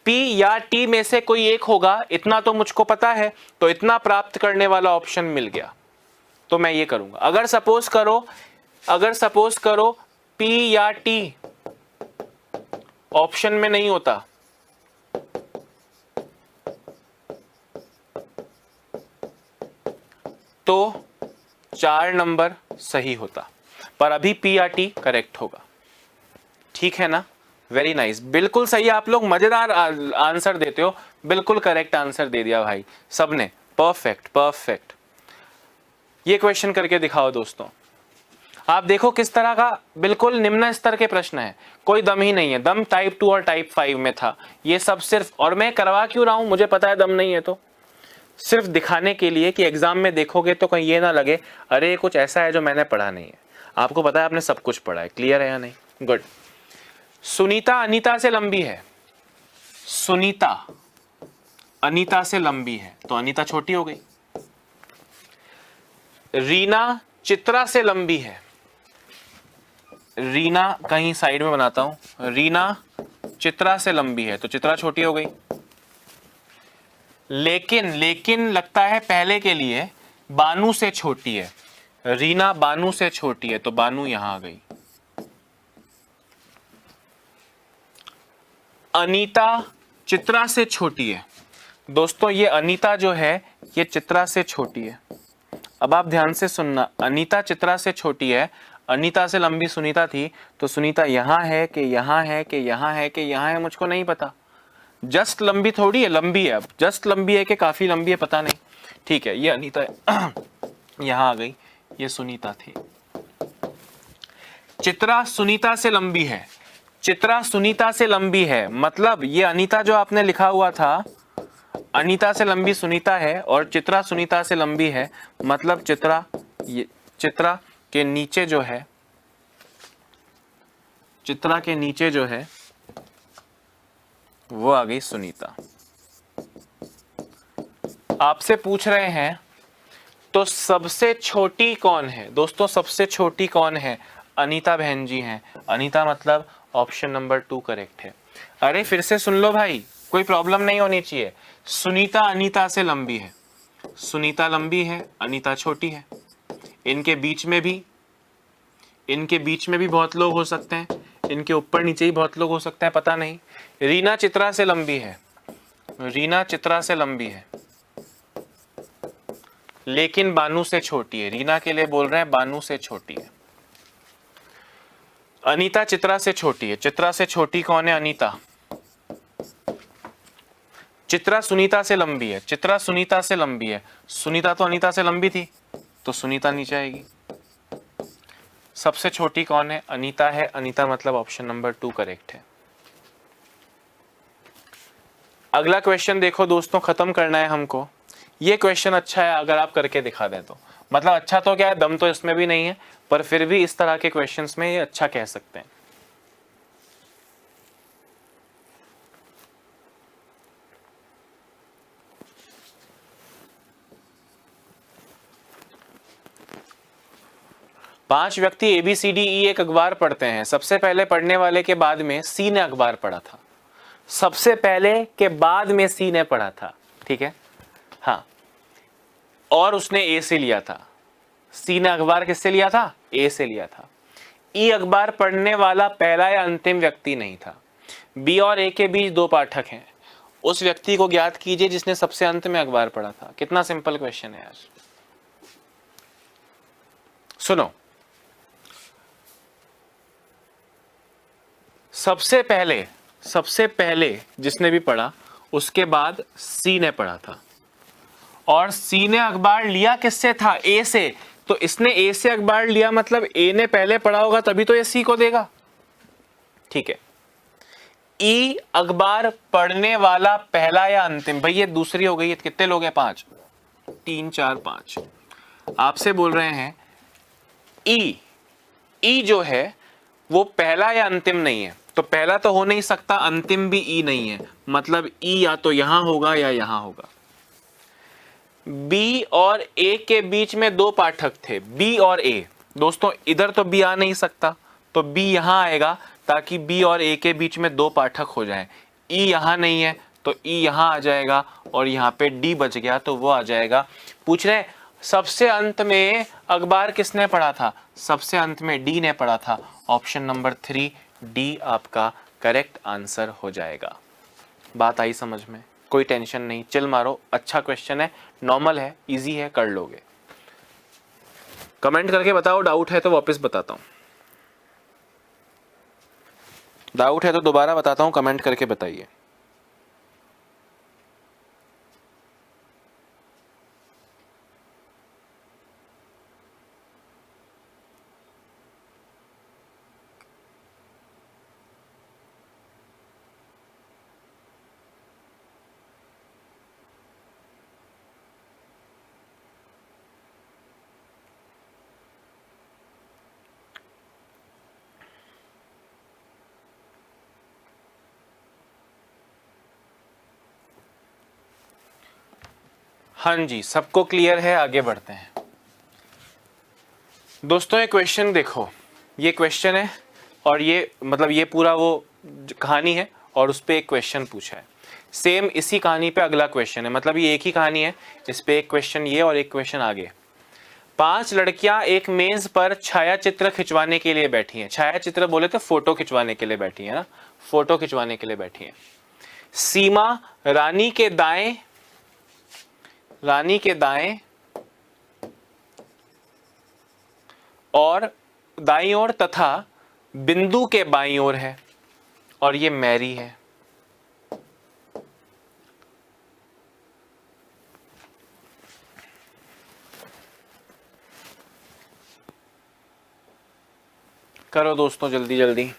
P या T में से कोई एक होगा, इतना तो मुझको पता है, तो इतना प्राप्त करने वाला ऑप्शन मिल गया, तो मैं ये करूंगा। अगर सपोज करो P या T ऑप्शन में नहीं होता तो 4 नंबर सही होता, पर अभी P या T करेक्ट होगा। ठीक है ना? वेरी नाइस, बिल्कुल सही। आप लोग मजेदार आंसर देते हो, बिल्कुल करेक्ट आंसर दे दिया भाई सबने। Perfect perfect. ये क्वेश्चन करके दिखाओ दोस्तों। आप देखो किस तरह का बिल्कुल निम्न स्तर के प्रश्न है, कोई दम ही नहीं है। दम टाइप 2 और टाइप 5 में था ये सब सिर्फ। और मैं करवा क्यों रहा हूं, मुझे पता है दम नहीं है, तो सिर्फ दिखाने के लिए कि एग्जाम में देखोगे तो कहीं ये ना लगे अरे कुछ ऐसा है जो मैंने पढ़ा नहीं है। आपको पता है आपने सब कुछ पढ़ा है। क्लियर है या नहीं? गुड। सुनीता अनीता से लंबी है। सुनीता अनीता से लंबी है, तो अनीता छोटी हो गई। रीना चित्रा से लंबी है। रीना कहीं साइड में बनाता हूं, रीना चित्रा से लंबी है, तो चित्रा छोटी हो गई। लेकिन लगता है पहले के लिए बानू से छोटी है। रीना बानू से छोटी है, तो बानू यहां आ गई। अनीता चित्रा से छोटी है। दोस्तों ये अनीता जो है ये चित्रा से छोटी है। अब आप ध्यान से सुनना, अनीता चित्रा से छोटी है, अनीता से लंबी सुनीता थी, तो सुनीता यहां है कि यहां है कि यहां है कि यहां है, मुझको नहीं पता। जस्ट लंबी थोड़ी है, लंबी है। अब जस्ट लंबी है कि काफी लंबी है पता नहीं। ठीक है, ये अनीता यहां आ गई, ये सुनीता थी। चित्रा सुनीता से लंबी है। चित्रा सुनीता से लंबी है मतलब ये अनीता जो आपने लिखा हुआ था, अनीता से लंबी सुनीता है और चित्रा सुनीता से लंबी है, मतलब चित्रा के नीचे जो है, चित्रा के नीचे जो है वो आ गई सुनीता। आपसे पूछ रहे हैं तो सबसे छोटी कौन है? दोस्तों सबसे छोटी कौन है? अनीता बहन जी हैं। अनीता मतलब ऑप्शन नंबर 2 करेक्ट है। अरे फिर से सुन लो भाई, कोई प्रॉब्लम नहीं होनी चाहिए। सुनीता अनीता से लंबी है। सुनीता लंबी है, अनीता छोटी है। इनके बीच में भी बहुत लोग हो सकते हैं, इनके ऊपर नीचे ही बहुत लोग हो सकते हैं, पता नहीं। रीना चित्रा से लंबी है। रीना चित्रा से लंबी है लेकिन बानू से छोटी है। रीना के लिए बोल रहे हैं, बानू से छोटी है। अनीता चित्रा से छोटी है। चित्रा से छोटी कौन है? अनीता। चित्रा सुनीता से लंबी है। चित्रा सुनीता से लंबी है। सुनीता तो अनीता से लंबी थी, तो सुनीता नीचे आएगी। सबसे छोटी कौन है? अनीता है। अनीता मतलब ऑप्शन नंबर 2 करेक्ट है। अगला क्वेश्चन देखो दोस्तों, खत्म करना है हमको। ये क्वेश्चन अच्छा है अगर आप करके दिखा दें तो, मतलब अच्छा तो क्या है, दम तो इसमें भी नहीं है, पर फिर भी इस तरह के क्वेश्चंस में ये अच्छा कह सकते हैं। पांच व्यक्ति ABCDE एक अखबार पढ़ते हैं। सबसे पहले पढ़ने वाले के बाद में C ने अखबार पढ़ा था। सबसे पहले के बाद में C ने पढ़ा था, ठीक है, हाँ, और उसने A से लिया था। C ने अखबार किससे लिया था? A से लिया था। E अखबार पढ़ने वाला पहला या अंतिम व्यक्ति नहीं था। B और A के बीच 2 पाठक हैं। उस व्यक्ति को ज्ञात कीजिए जिसने सबसे अंत में अखबार पढ़ा था। कितना सिंपल क्वेश्चन है यार। सुनो, सबसे पहले जिसने भी पढ़ा उसके बाद C ने पढ़ा था, और C ने अखबार लिया किससे था? A से। तो इसने A से अखबार लिया मतलब A ने पहले पढ़ा होगा, तभी तो ये C को देगा, ठीक है। E अखबार पढ़ने वाला पहला या अंतिम, भाई ये दूसरी हो गई। कितने लोग हैं? 5, 3, 4, 5। आपसे बोल रहे हैं E जो है वो पहला या अंतिम नहीं है, तो पहला तो हो नहीं सकता, अंतिम भी E नहीं है, मतलब E या तो यहां होगा या यहां होगा। बी और ए के बीच में दो पाठक थे, बी और ए। दोस्तों इधर तो बी आ नहीं सकता, तो बी यहां आएगा ताकि बी और ए के बीच में दो पाठक हो जाएं। ई यहां नहीं है तो ई यहां आ जाएगा, और यहां पे डी बच गया तो वो आ जाएगा। पूछ रहे सबसे अंत में अखबार किसने पढ़ा था? सबसे अंत में डी ने पढ़ा था। ऑप्शन नंबर 3 डी आपका करेक्ट आंसर हो जाएगा। बात आई समझ में? कोई टेंशन नहीं, चिल मारो, अच्छा क्वेश्चन है, नॉर्मल है, इजी है, कर लोगे। कमेंट करके बताओ, डाउट है तो वापस बताता हूं, डाउट है तो दोबारा बताता हूं, कमेंट करके बताइए। हाँ जी, सबको क्लियर है, आगे बढ़ते हैं। दोस्तों ये क्वेश्चन देखो, ये क्वेश्चन है और ये मतलब ये पूरा वो कहानी है और उस पर एक क्वेश्चन पूछा है। सेम इसी कहानी पे अगला क्वेश्चन है, मतलब ये एक ही कहानी है, इस पे एक क्वेश्चन ये और एक क्वेश्चन आगे। 5 लड़कियां एक मेज पर छाया चित्र खिंचवाने के लिए बैठी हैं। छाया चित्र बोले तो फोटो खिंचवाने के लिए बैठी है ना, फोटो खिंचवाने के लिए बैठी हैं। सीमा रानी के दाएं और दाईं ओर तथा बिंदु के बाईं ओर है, और ये मैरी है। करो दोस्तों जल्दी जल्दी।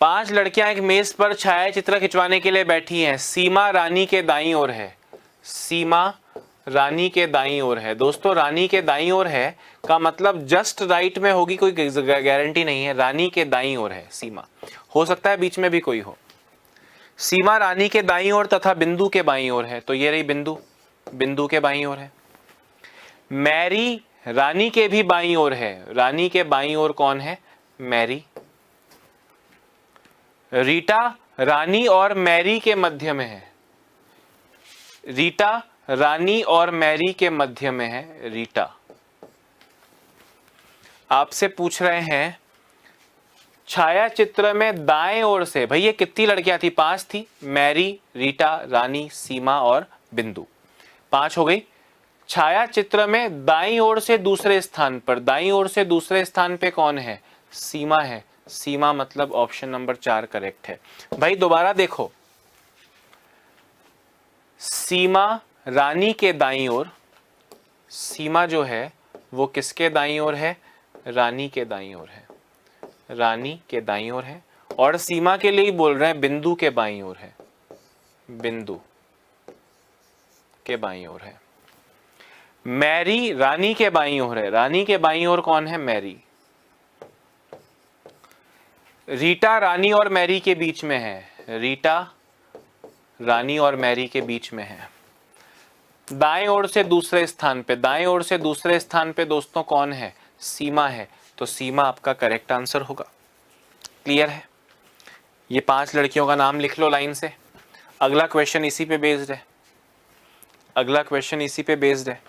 पांच लड़कियां एक मेज पर छाया चित्र खिंचवाने के लिए बैठी हैं। सीमा रानी के दाईं ओर है, सीमा रानी के दाईं ओर है। दोस्तों रानी के दाईं ओर है का मतलब जस्ट राइट में होगी, कोई गारंटी नहीं है। रानी के दाईं ओर है सीमा, हो सकता है बीच में भी कोई हो। सीमा रानी के दाईं ओर तथा बिंदु के बाईं ओर है, तो ये रही बिंदु, बिंदु के बाईं ओर है। मैरी रानी के भी बाईं ओर है, रानी के बाईं ओर कौन है? मैरी। रीटा रानी और मैरी के मध्य में है, रीटा रानी और मैरी के मध्य में है, रीटा। आपसे पूछ रहे हैं छाया चित्र में दाएं ओर से, भैया कितनी लड़कियां थी? 5 थी, मैरी, रीटा, रानी, सीमा और बिंदु, 5 हो गई। छाया चित्र में दाईं ओर से दूसरे स्थान पर, दाईं ओर से दूसरे स्थान पे कौन है? सीमा है, सीमा मतलब ऑप्शन नंबर 4 करेक्ट है। भाई दोबारा देखो, सीमा रानी के दाईं ओर, सीमा जो है वो किसके दाईं ओर है? रानी के दाईं ओर है, रानी के दाईं ओर है। और सीमा के लिए बोल रहे हैं बिंदु के बाईं ओर है, बिंदु के बाईं ओर है। मैरी रानी के बाईं ओर है, रानी के बाईं ओर कौन है? मैरी। रीटा रानी और मैरी के बीच में है, रीटा रानी और मैरी के बीच में है। दाएं ओर से दूसरे स्थान पे, दाएं ओर से दूसरे स्थान पे दोस्तों कौन है? सीमा है, तो सीमा आपका करेक्ट आंसर होगा। क्लियर है? ये 5 लड़कियों का नाम लिख लो लाइन से। अगला क्वेश्चन इसी पे बेस्ड है, अगला क्वेश्चन इसी पे बेस्ड है।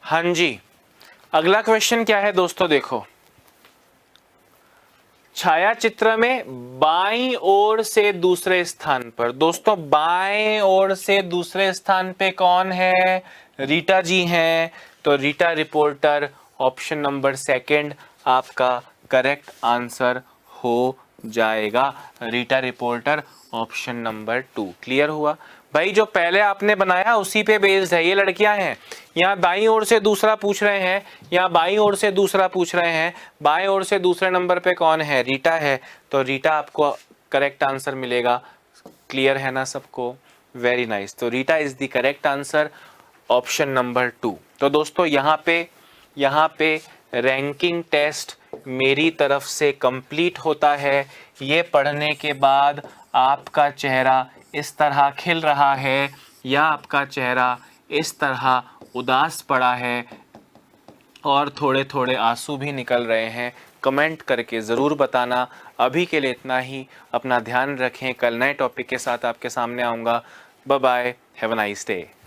हाँ जी, अगला क्वेश्चन क्या है दोस्तों, देखो छाया चित्र में बाईं ओर से दूसरे स्थान पर, दोस्तों बाएं ओर से दूसरे स्थान पे कौन है, रीटा जी हैं। तो Rita reporter option number second आपका करेक्ट आंसर हो जाएगा। Rita reporter option number 2। Clear हुआ भाई, जो पहले आपने बनाया उसी पे बेस्ड है। ये लड़कियां हैं, यहाँ दाईं ओर से दूसरा पूछ रहे हैं, यहाँ बाईं ओर से दूसरा पूछ रहे हैं। बाएं ओर से दूसरे नंबर पे कौन है, रीटा है। तो रीटा आपको करेक्ट आंसर मिलेगा। क्लियर है ना सबको, वेरी नाइस। तो Rita is the correct answer, option number 2। तो दोस्तों यहाँ पे रैंकिंग टेस्ट मेरी तरफ से कंप्लीट होता है। ये पढ़ने के बाद आपका चेहरा इस तरह खिल रहा है या आपका चेहरा इस तरह उदास पड़ा है और थोड़े थोड़े आंसू भी निकल रहे हैं, कमेंट करके ज़रूर बताना। अभी के लिए इतना ही, अपना ध्यान रखें। कल नए टॉपिक के साथ आपके सामने आऊँगा। Bye bye, have a nice day.